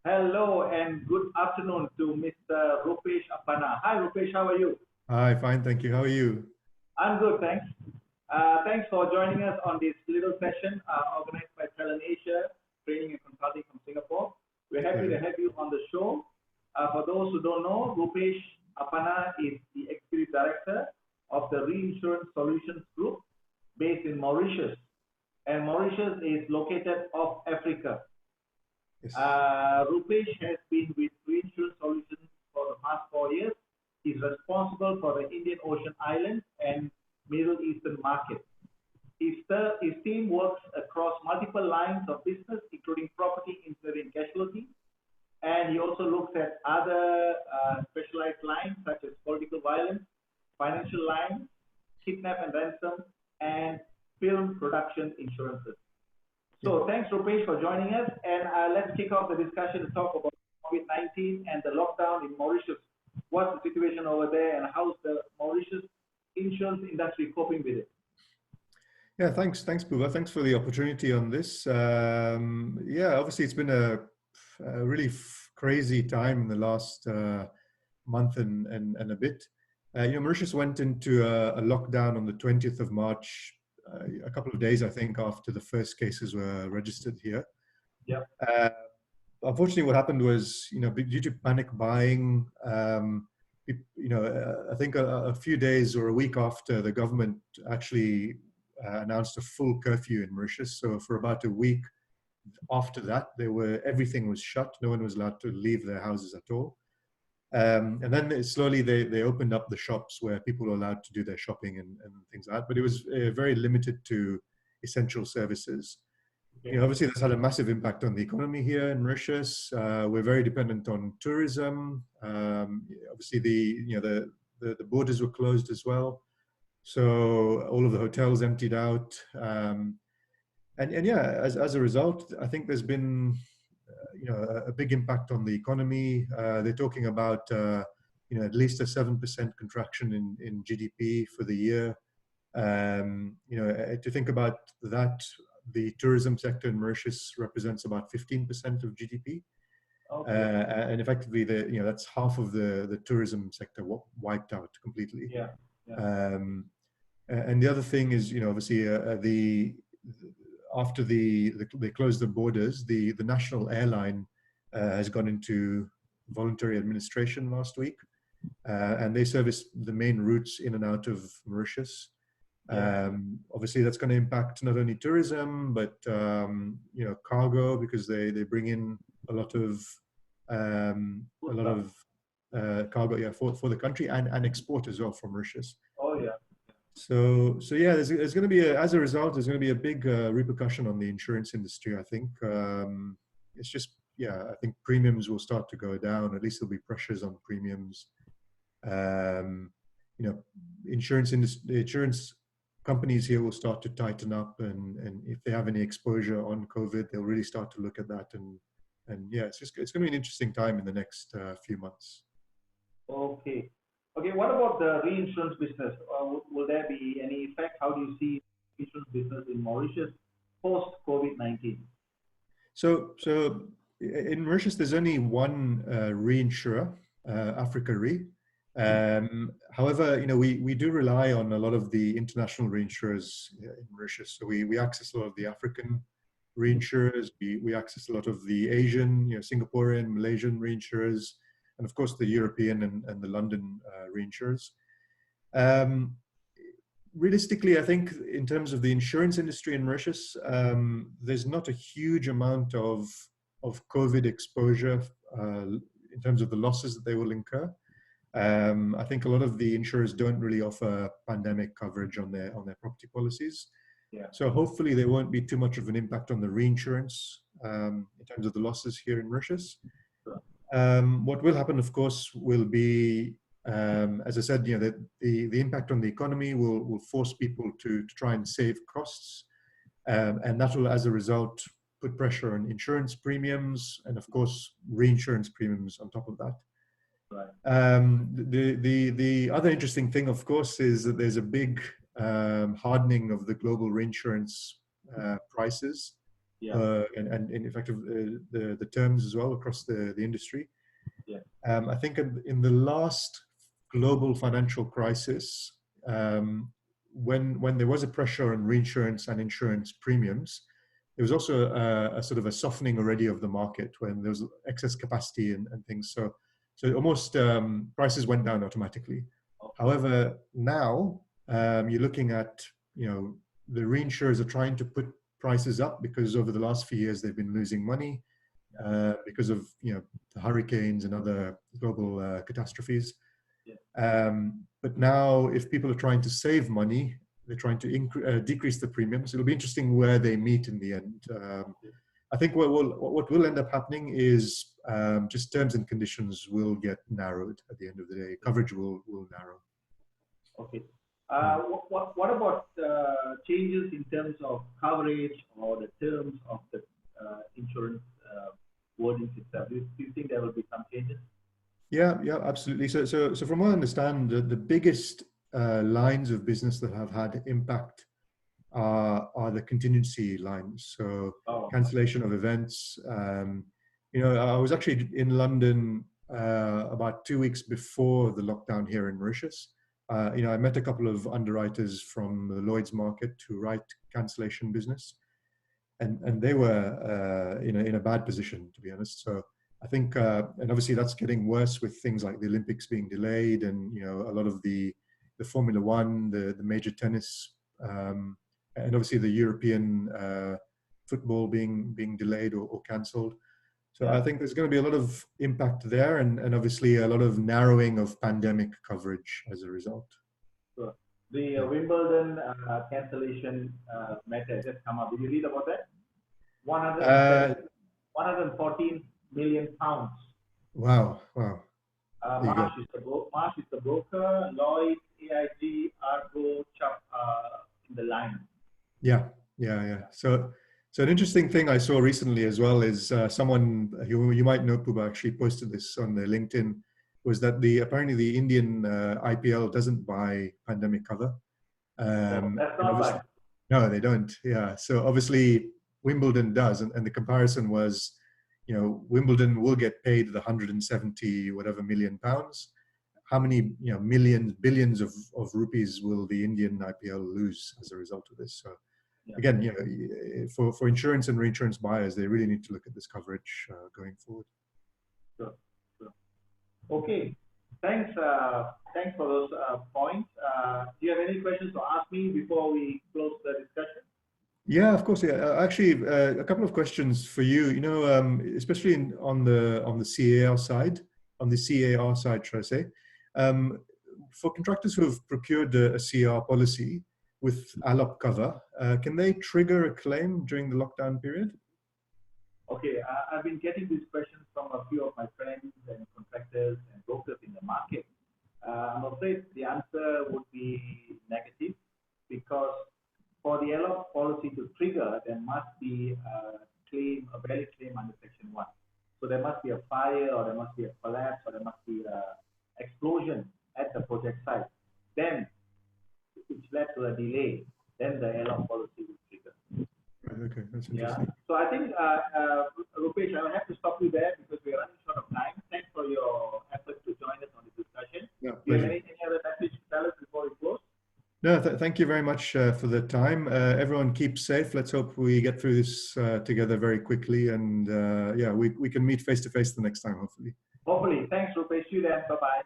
Hello and good afternoon to Mr. Rupesh Appannah. Hi Rupesh, how are you? Hi, fine, thank you. How are you? I'm good, thanks. Thanks for joining us on this little session organized by Talent Asia Training and Consulting from Singapore. We're happy to Okay. have you on the show. For those who don't know, Rupesh Appannah is the Executive Director of the Reinsurance Solutions Group based in Mauritius. And Mauritius is located off Africa. Yes. Rupesh has been with Reinsurance Solutions for the past 4 years. He's responsible for the Indian Ocean Islands and Middle Eastern markets. His team works across multiple lines of business, including property, insurance, and casualty. And he also looks at other specialized lines such as political violence, financial lines, kidnap and ransom, and film production insurances. Yeah. So thanks, Rupesh, for joining us. And let's kick off the discussion to talk about COVID-19 and the lockdown in Mauritius. What's the situation over there, and how's the Mauritius insurance industry coping with it? Yeah, thanks, Pooba. Thanks for the opportunity on this. Yeah, obviously it's been a really crazy time in the last month and a bit. Mauritius went into a lockdown on the 20th of March, a couple of days, I think, after the first cases were registered here. Yep. Uh, Unfortunately, what happened was, due to panic buying, I think a few days or a week after the government actually announced a full curfew in Mauritius. So for about a week after that, everything was shut. No one was allowed to leave their houses at all. And then slowly they opened up the shops where people were allowed to do their shopping and things like that. But it was very limited to essential services. Okay. Obviously, that's had a massive impact on the economy here in Mauritius. We're very dependent on tourism. Obviously, the borders were closed as well, so all of the hotels emptied out. And yeah, as a result, I think there's been a big impact on the economy. They're talking about at least a 7% contraction in GDP for the year. To think about that, the tourism sector in Mauritius represents about 15% of GDP, Okay. and effectively, that's half of the tourism sector wiped out completely. Yeah. Yeah. Um, and the other thing is, obviously, after they closed the borders, the national airline has gone into voluntary administration last week, and they service the main routes in and out of Mauritius. Yeah. Obviously, that's going to impact not only tourism but cargo, because they bring in a lot of Good stuff. cargo, yeah, for the country, and export as well from Mauritius. Oh yeah. So yeah, there's going to be as a result, there's going to be a big repercussion on the insurance industry. I think it's just, yeah, I think premiums will start to go down. At least there'll be pressures on premiums. Um, you know, insurance companies here will start to tighten up, and if they have any exposure on COVID, they'll really start to look at that. And yeah, it's going to be an interesting time in the next few months. Okay. Okay. What about the reinsurance business? Will there be any effect? How do you see insurance business in Mauritius post COVID-19? So in Mauritius, there's only one reinsurer, Africa Re. However, we do rely on a lot of the international reinsurers in Mauritius. So we access a lot of the African reinsurers. We access a lot of the Asian, Singaporean, Malaysian reinsurers, and of course the European and the London reinsurers. Um, Realistically, I think in terms of the insurance industry in Mauritius, there's not a huge amount of COVID exposure in terms of the losses that they will incur. I think a lot of the insurers don't really offer pandemic coverage on their property policies. Yeah. So hopefully there won't be too much of an impact on the reinsurance in terms of the losses here in Mauritius. Sure. What will happen, of course, will be, as I said, the impact on the economy will force people to try and save costs, and that will, as a result, put pressure on insurance premiums and, of course, reinsurance premiums on top of that. Right. The other interesting thing, of course, is that there's a big hardening of the global reinsurance prices. and in fact the terms as well across the industry. Yeah. I think in the last global financial crisis, when there was a pressure on reinsurance and insurance premiums, there was also a sort of a softening already of the market when there was excess capacity and things. So almost prices went down automatically. Okay. However, now you're looking at, the reinsurers are trying to put prices up because over the last few years they've been losing money because of the hurricanes and other global catastrophes. Yeah. But now, if people are trying to save money, they're trying to decrease the premiums. It'll be interesting where they meet in the end. I think what will end up happening is just terms and conditions will get narrowed at the end of the day. Coverage will narrow. Okay. What about changes in terms of coverage or the terms of the insurance wordings itself? Do you think there will be some changes? Yeah, absolutely. So from what I understand, the biggest lines of business that have had impact are the contingency lines. So cancellation of events. I was actually in London about 2 weeks before the lockdown here in Mauritius. I met a couple of underwriters from the Lloyd's market who write cancellation business, and they were in a bad position, to be honest. So I think, and obviously that's getting worse with things like the Olympics being delayed, and a lot of the Formula One, the major tennis, and obviously the European football being delayed or cancelled. So I think there's going to be a lot of impact there, and obviously a lot of narrowing of pandemic coverage as a result. Sure. The Wimbledon cancellation matter just come up. Did you read about that? 114 million pounds. Wow. Marsh is the broker, Lloyd, AIG, Argo, Chubb in the line. Yeah. So an interesting thing I saw recently as well is someone you might know, Pooba, actually posted this on their LinkedIn, was that apparently the Indian IPL doesn't buy pandemic cover. That's not bad. No, they don't. Yeah. So obviously Wimbledon does, and the comparison was, Wimbledon will get paid the 170 whatever million pounds. How many millions, billions of rupees will the Indian IPL lose as a result of this? So again, for insurance and reinsurance buyers, they really need to look at this coverage going forward. Sure. Okay. Thanks for those points. Do you have any questions to ask me before we close the discussion? Yeah, of course. Yeah, actually, a couple of questions for you. Especially on the CAR side, should I say, for contractors who have procured a CAR policy with ALOP cover, can they trigger a claim during the lockdown period? Okay, I've been getting these questions from a few of my friends and contractors and brokers in the market. I'm afraid the answer would be negative, because for the ALOP policy to trigger, there must be a valid claim under Section 1. So there must be a fire, or there must be a collapse, or there must be an explosion at the project site. Then, which led to a delay, then the ALOP policy will trigger. Okay, that's interesting. Yeah. So I think, Rupesh, I will have to stop you there because we are running short of time. Thanks for your effort to join us on this discussion. Yeah, do you have any other message to tell us before we close? No, thank you very much for the time. Everyone keep safe. Let's hope we get through this together very quickly, and we can meet face to face the next time, hopefully. Hopefully. Thanks, Rupesh. See you then. Bye-bye.